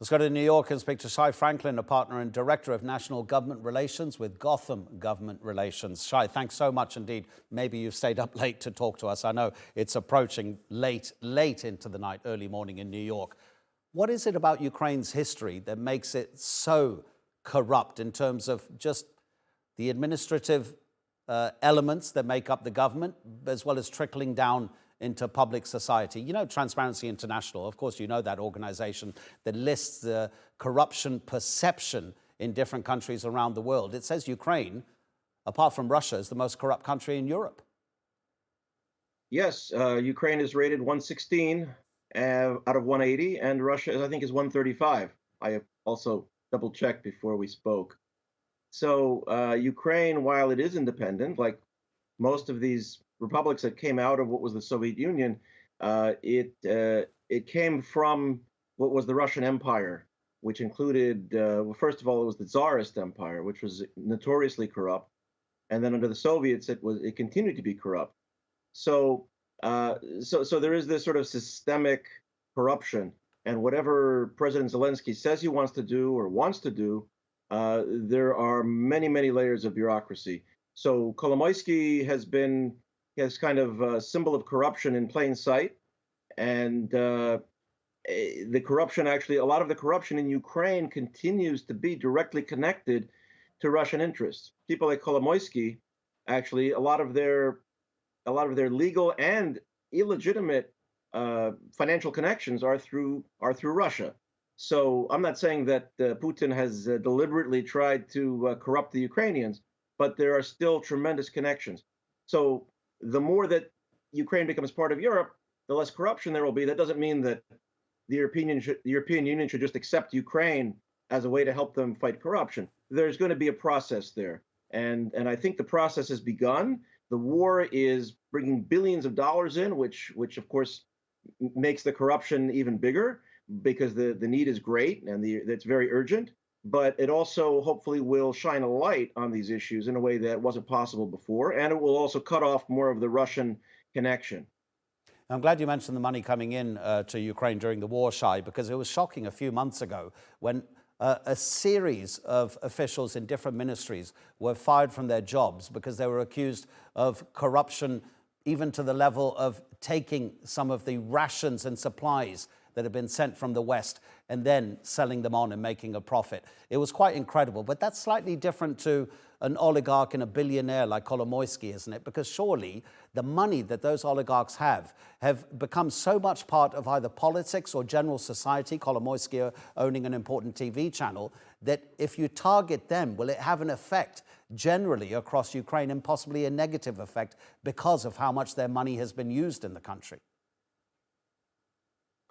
Let's go to New York and speak to Shai Franklin, a partner and director of national government relations with Gotham Government Relations. Shai, thanks so much indeed. Maybe you've stayed up late to talk to us. I know it's approaching late into the night, early morning in New York. What is it about Ukraine's history that makes it so corrupt in terms of just the administrative elements that make up the government, as well as trickling down into public society? You know, Transparency International, of course, you know that organization that lists the corruption perception in different countries around the world. It says Ukraine, apart from Russia, is the most corrupt country in Europe. Yes, Ukraine is rated 116 out of 180, and Russia, I think, is 135. I also double checked before we spoke. So Ukraine, while it is independent, like most of these republics that came out of what was the Soviet Union, it came from what was the Russian Empire, which included, well, first of all, it was the Tsarist Empire, which was notoriously corrupt, and then under the Soviets, it continued to be corrupt. So so there is this sort of systemic corruption, and whatever President Zelensky says he wants to do or wants to do, there are many layers of bureaucracy. So Kolomoisky has kind of a symbol of corruption in plain sight, and the corruption, actually, a lot of the corruption in Ukraine continues to be directly connected to Russian interests. People like Kolomoisky, actually, a lot of their legal and illegitimate financial connections are through Russia. So I'm not saying that Putin has deliberately tried to corrupt the Ukrainians, but there are still tremendous connections. So the more that Ukraine becomes part of Europe, the less corruption there will be. That doesn't mean that the European Union should just accept Ukraine as a way to help them fight corruption. There's going to be a process there, and I think the process has begun. The war is bringing billions of dollars in, which of course makes the corruption even bigger because the need is great and it's very urgent. But it also hopefully will shine a light on these issues in a way that wasn't possible before, and it will also cut off more of the Russian connection. I'm glad you mentioned the money coming in to Ukraine during the war, Shai, because it was shocking a few months ago when a series of officials in different ministries were fired from their jobs because they were accused of corruption, even to the level of taking some of the rations and supplies that had been sent from the West and then selling them on and making a profit. It was quite incredible, but that's slightly different to an oligarch and a billionaire like Kolomoisky, isn't it? Because surely the money that those oligarchs have become so much part of either politics or general society, Kolomoisky owning an important TV channel, that if you target them, will it have an effect generally across Ukraine and possibly a negative effect because of how much their money has been used in the country?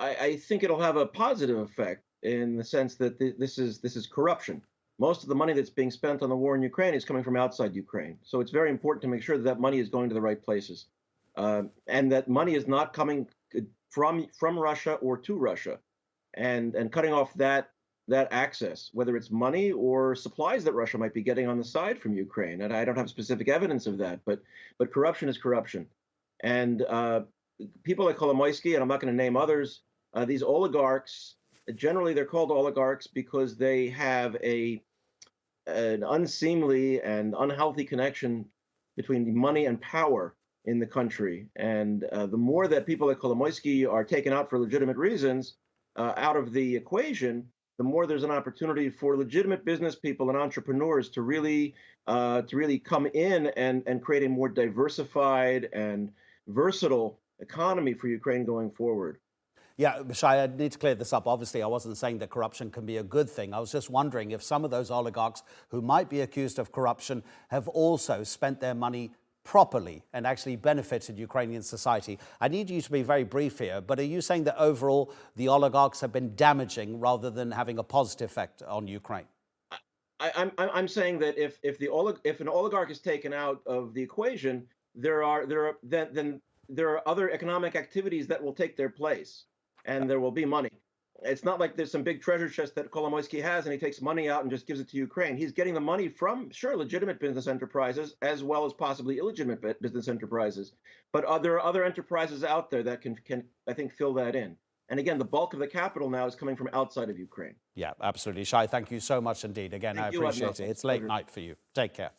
I think it'll have a positive effect in the sense that this is corruption. Most of the money that's being spent on the war in Ukraine is coming from outside Ukraine. So it's very important to make sure that that money is going to the right places, and that money is not coming from Russia or to Russia, and cutting off that access, whether it's money or supplies that Russia might be getting on the side from Ukraine. And I don't have specific evidence of that, but corruption is corruption, and people like Kolomoisky, and I'm not going to name others. These oligarchs, generally they're called oligarchs because they have an unseemly and unhealthy connection between money and power in the country. And the more that people like Kolomoisky are taken out for legitimate reasons out of the equation, the more there's an opportunity for legitimate business people and entrepreneurs to really come in and create a more diversified and versatile economy for Ukraine going forward. Yeah, Shai, I need to clear this up. Obviously, I wasn't saying that corruption can be a good thing. I was just wondering if some of those oligarchs who might be accused of corruption have also spent their money properly and actually benefited Ukrainian society. I need you to be very brief here, but are you saying that overall the oligarchs have been damaging rather than having a positive effect on Ukraine? I'm saying that if an oligarch is taken out of the equation, then there are other economic activities that will take their place, and there will be money. It's not like there's some big treasure chest that Kolomoisky has and he takes money out and just gives it to Ukraine. He's getting the money from, sure, legitimate business enterprises as well as possibly illegitimate business enterprises. But there are other enterprises out there that can I think, fill that in. And again, the bulk of the capital now is coming from outside of Ukraine. Yeah, absolutely. Shai, thank you so much indeed. Again, I Thank you, Adnan. appreciate it. It's late Pleasure. night for you. Take care.